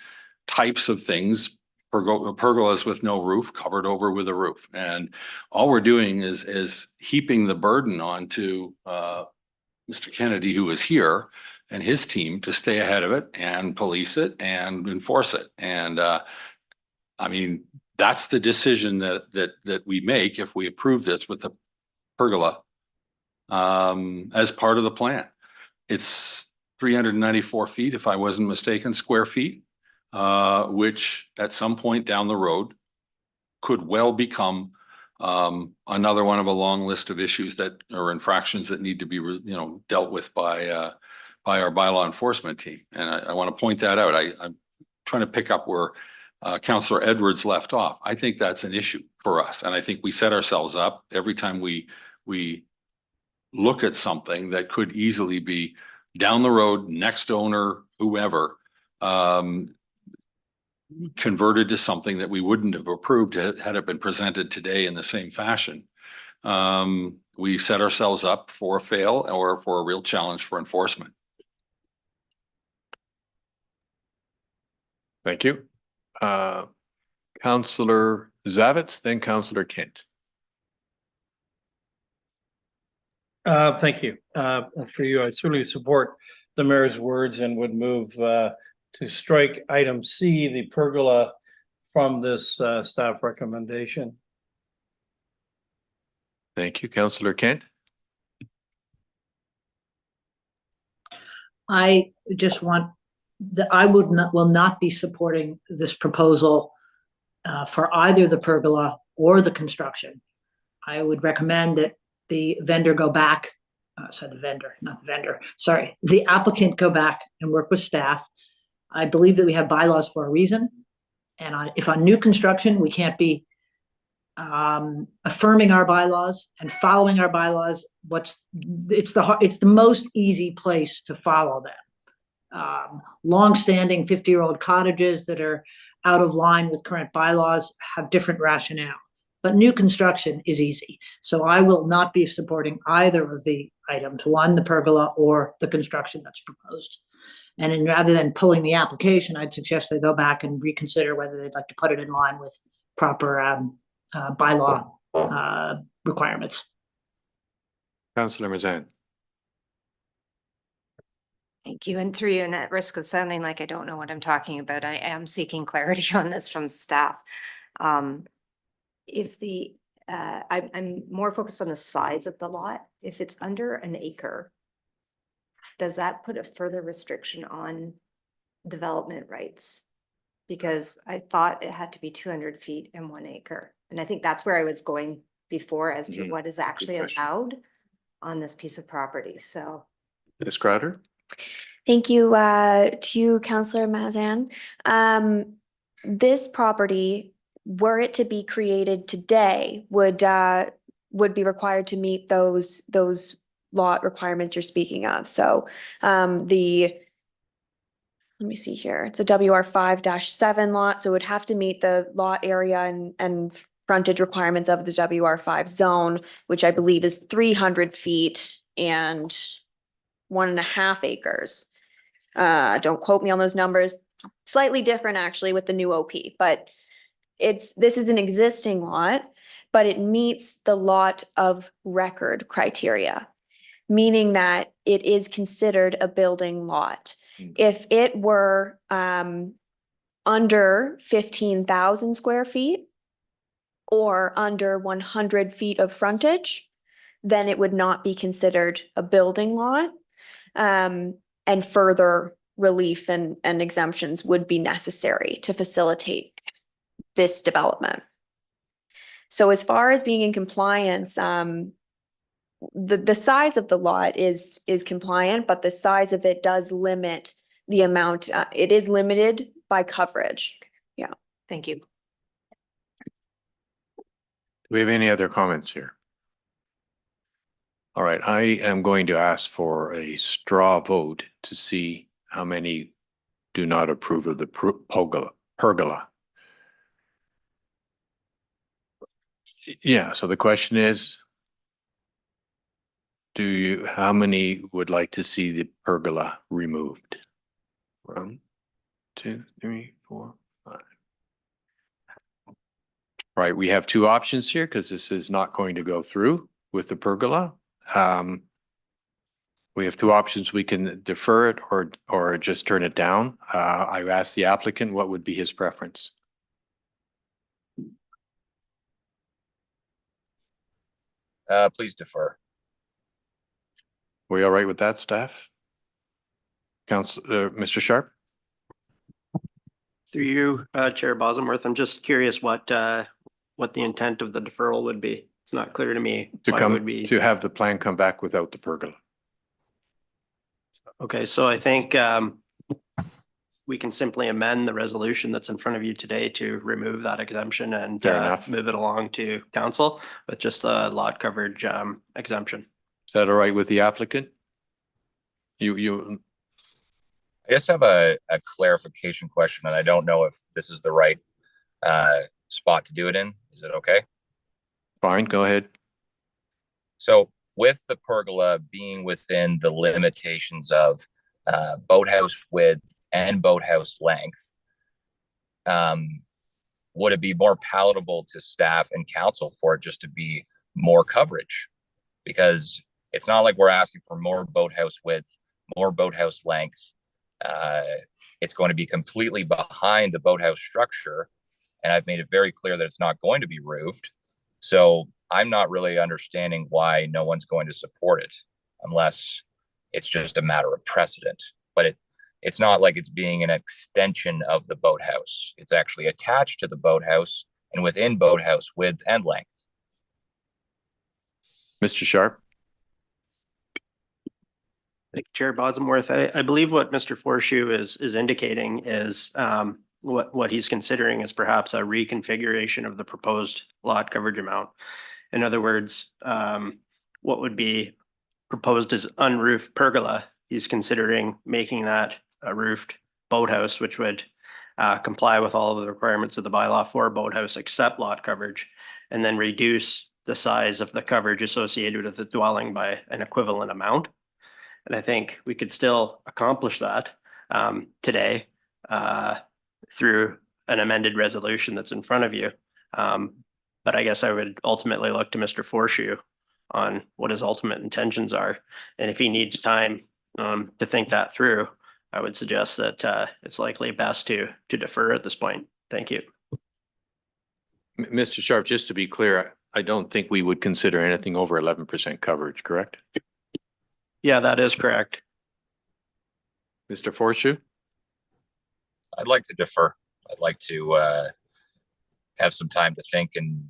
types of things, pergolas with no roof, covered over with a roof. And all we're doing is heaping the burden onto Mr. Kennedy, who is here, and his team to stay ahead of it and police it and enforce it. And that's the decision that we make if we approve this with the pergola as part of the plan. It's 394 feet, if I wasn't mistaken, square feet, which at some point down the road could well become another one of a long list of issues that are infractions that need to be, dealt with by our bylaw enforcement team. And I want to point that out. I'm trying to pick up where Councillor Edwards left off. I think that's an issue for us. And I think we set ourselves up every time we look at something that could easily be down the road, next owner, whoever, converted to something that we wouldn't have approved had it been presented today in the same fashion. We set ourselves up for a fail or for a real challenge for enforcement. Thank you. Councillor Zavitz, then Councillor Kent. Thank you. For you, I certainly support the mayor's words and would move to strike item C, the pergola, from this staff recommendation. Thank you, Councillor Kent. I just want I will not be supporting this proposal for either the pergola or the construction. I would recommend that the vendor go back, the applicant go back and work with staff. I believe that we have bylaws for a reason. And if on new construction, we can't be affirming our bylaws and following our bylaws, it's the most easy place to follow them. Long-standing 50-year-old cottages that are out of line with current bylaws have different rationale, but new construction is easy. So I will not be supporting either of the items, one, the pergola, or the construction that's proposed. And rather than pulling the application, I'd suggest they go back and reconsider whether they'd like to put it in line with proper bylaw requirements. Councillor Mazan. Thank you. And through you, and at risk of sounding like I don't know what I'm talking about, I am seeking clarity on this from staff. If the, I'm more focused on the size of the lot. If it's under an acre, does that put a further restriction on development rights? Because I thought it had to be 200 feet and 1 acre. And I think that's where I was going before as to what is actually allowed on this piece of property. So. Ms. Crowder. Thank you to you, Councillor Mazan. This property, were it to be created today, would be required to meet those lot requirements you're speaking of. So let me see here. It's a WR5-7 lot, so it would have to meet the lot area and frontage requirements of the WR5 zone, which I believe is 300 feet and 1.5 acres. Don't quote me on those numbers. Slightly different actually with the new OP, but this is an existing lot, but it meets the lot of record criteria, meaning that it is considered a building lot. If it were under 15,000 square feet or under 100 feet of frontage, then it would not be considered a building lot. And further relief and exemptions would be necessary to facilitate this development. So as far as being in compliance, the size of the lot is compliant, but the size of it does limit the amount, it is limited by coverage. Yeah. Thank you. Do we have any other comments here? All right, I am going to ask for a straw vote to see how many do not approve of the pergola. Yeah, so the question is, how many would like to see the pergola removed? 1, 2, 3, 4, 5. Right, we have two options here because this is not going to go through with the pergola. We have two options. We can defer it or just turn it down. I asked the applicant what would be his preference. Please defer. We all right with that, staff? Council, Mr. Sharp? Through you, Chair Bosworth, I'm just curious what the intent of the deferral would be. It's not clear to me. To have the plan come back without the pergola. Okay, so I think we can simply amend the resolution that's in front of you today to remove that exemption and move it along to council with just the lot coverage exemption. Is that all right with the applicant? I just have a clarification question, and I don't know if this is the right spot to do it in. Is it okay? Fine, go ahead. So with the pergola being within the limitations of boathouse width and boathouse length, would it be more palatable to staff and council for it just to be more coverage? Because it's not like we're asking for more boathouse width, more boathouse length. It's going to be completely behind the boathouse structure, and I've made it very clear that it's not going to be roofed. So I'm not really understanding why no one's going to support it unless it's just a matter of precedent. But it's not like it's being an extension of the boathouse. It's actually attached to the boathouse and within boathouse width and length. Mr. Sharp? Chair Bosworth, I believe what Mr. Forshew is indicating is what he's considering is perhaps a reconfiguration of the proposed lot coverage amount. In other words, what would be proposed as unroofed pergola, he's considering making that a roofed boathouse, which would comply with all of the requirements of the bylaw for a boathouse except lot coverage, and then reduce the size of the coverage associated with the dwelling by an equivalent amount. And I think we could still accomplish that today through an amended resolution that's in front of you. But I guess I would ultimately look to Mr. Forshew on what his ultimate intentions are. And if he needs time to think that through, I would suggest that it's likely best to defer at this point. Thank you. Mr. Sharp, just to be clear, I don't think we would consider anything over 11% coverage, correct? Yeah, that is correct. Mr. Forshew? I'd like to defer. I'd like to have some time to think and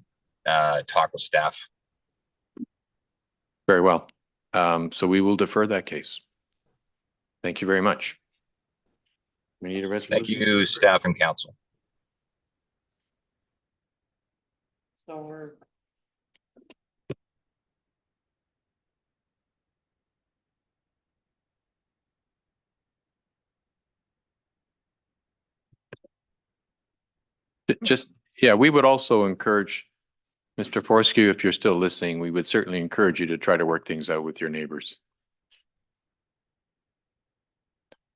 talk with staff. Very well. So we will defer that case. Thank you very much. We need a resolution. Thank you, staff and council. So we're. Just, yeah, we would also encourage, Mr. Forskew, if you're still listening, we would certainly encourage you to try to work things out with your neighbors.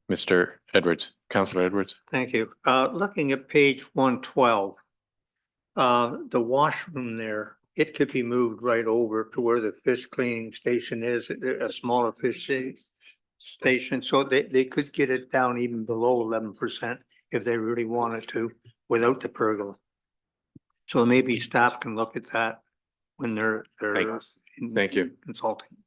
Mr. Edwards, Councillor Edwards. Thank you. Looking at page 112, the washroom there, it could be moved right over to where the fish cleaning station is, a smaller fish station. So they could get it down even below 11% if they really wanted to without the pergola. So maybe staff can look at that when they're Thank you. Consulting.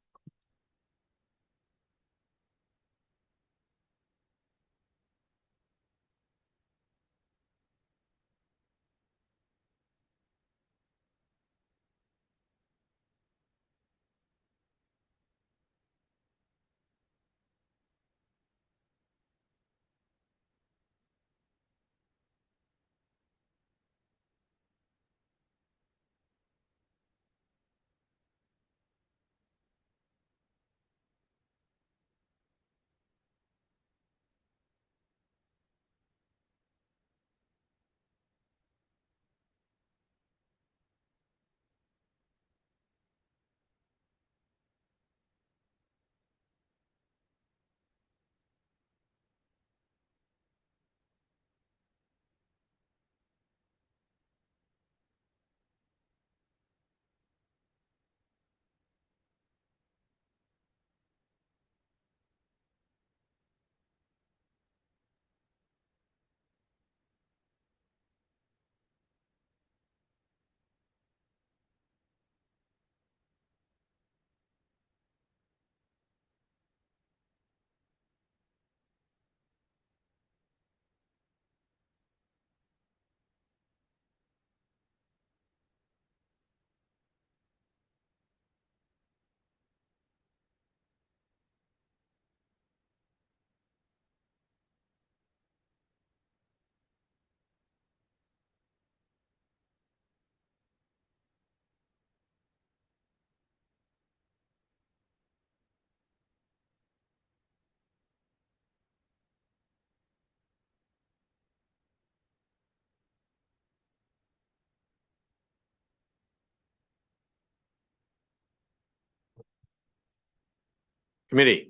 Committee.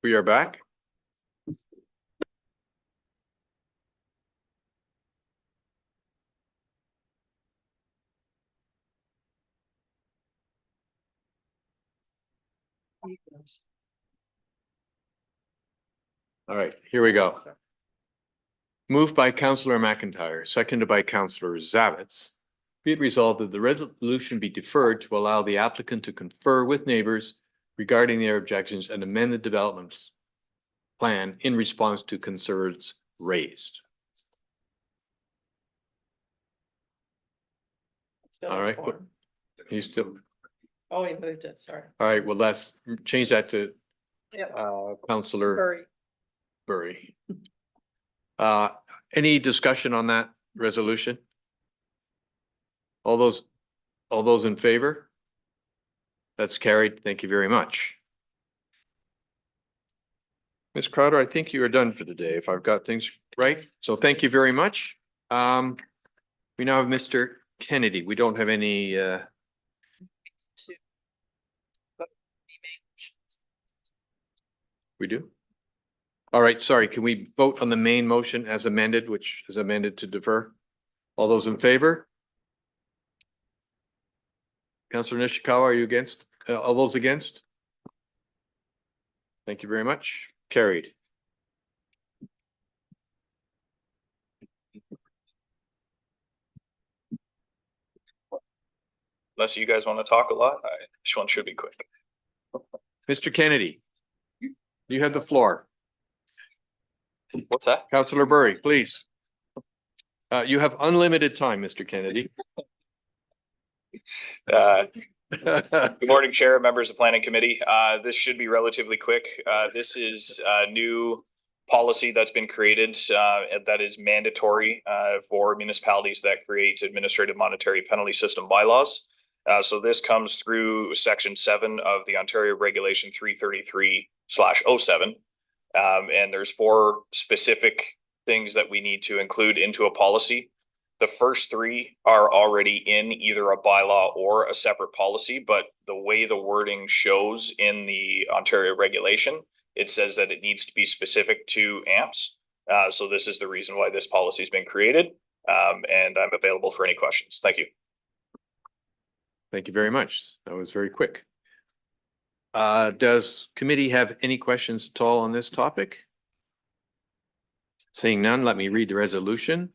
We are back. All right, here we go. Moved by Councillor McIntyre, seconded by Councillor Zavitz. Be it resolved that the resolution be deferred to allow the applicant to confer with neighbors regarding their objections and amend the development plan in response to concerns raised. All right. He's still. Oh, he moved it, sorry. All right, well, let's change that to Yep. Councillor Burry. Any discussion on that resolution? All those in favor? That's carried. Thank you very much. Ms. Crowder, I think you are done for the day, if I've got things right. So thank you very much. We now have Mr. Kennedy. We don't have any we do? All right, sorry, can we vote on the main motion as amended, which is amended to defer? All those in favor? Councillor Nishikawa, are you against? All those against? Thank you very much. Carried. Unless you guys want to talk a lot, this one should be quick. Mr. Kennedy, you have the floor. What's that? Councillor Burry, please. You have unlimited time, Mr. Kennedy. Good morning, Chair, members of Planning Committee. This should be relatively quick. This is a new policy that's been created that is mandatory for municipalities that create administrative monetary penalty system bylaws. So this comes through Section 7 of the Ontario Regulation 333/07. And there's 4 specific things that we need to include into a policy. The first 3 are already in either a bylaw or a separate policy, but the way the wording shows in the Ontario regulation, it says that it needs to be specific to AMPs. So this is the reason why this policy has been created. And I'm available for any questions. Thank you. Thank you very much. That was very quick. Does committee have any questions at all on this topic? Seeing none, let me read the resolution.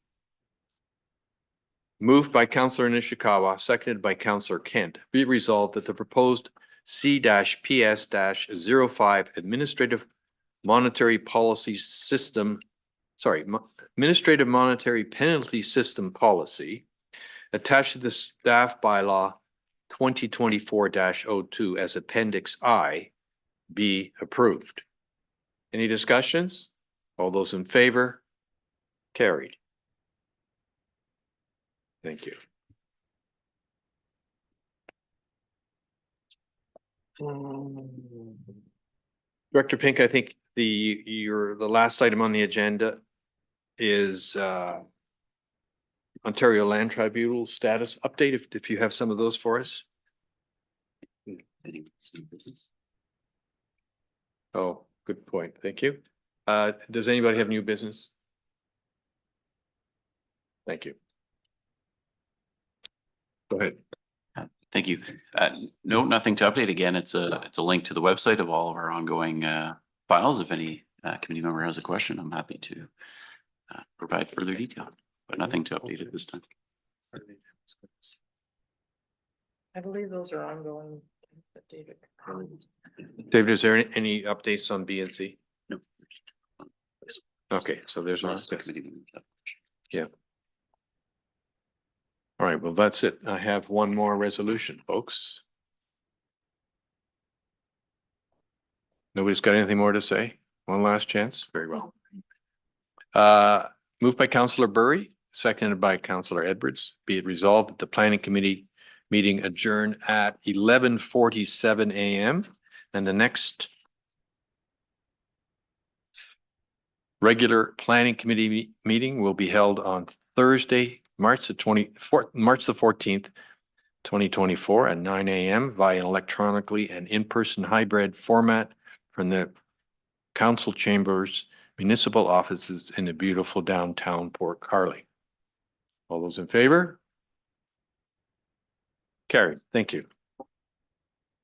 Moved by Councillor Nishikawa, seconded by Councillor Kent. Be it resolved that the proposed C-PS-05 Administrative Monetary Policy System, Administrative Monetary Penalty System Policy attached to the staff bylaw 2024-02 as Appendix I be approved. Any discussions? All those in favor? Carried. Thank you. Director Pink, I think the last item on the agenda is Ontario Land Tribunal status update, if you have some of those for us. Oh, good point. Thank you. Does anybody have new business? Thank you. Go ahead. Thank you. No, nothing to update. Again, it's a link to the website of all of our ongoing files. If any committee member has a question, I'm happy to provide further detail, but nothing to update at this time. I believe those are ongoing, David. David, is there any updates on B and C? No. Okay, so there's no. Yeah. All right, well, that's it. I have one more resolution, folks. Nobody's got anything more to say? One last chance? Very well. Moved by Councillor Burry, seconded by Councillor Edwards. Be it resolved that the Planning Committee meeting adjourn at 11:47 a.m. and the next regular Planning Committee meeting will be held on Thursday, March the 14th, 2024 at 9 a.m. via electronically and in-person hybrid format from the council chambers, municipal offices in the beautiful downtown Port Carley. All those in favor? Carried. Thank you.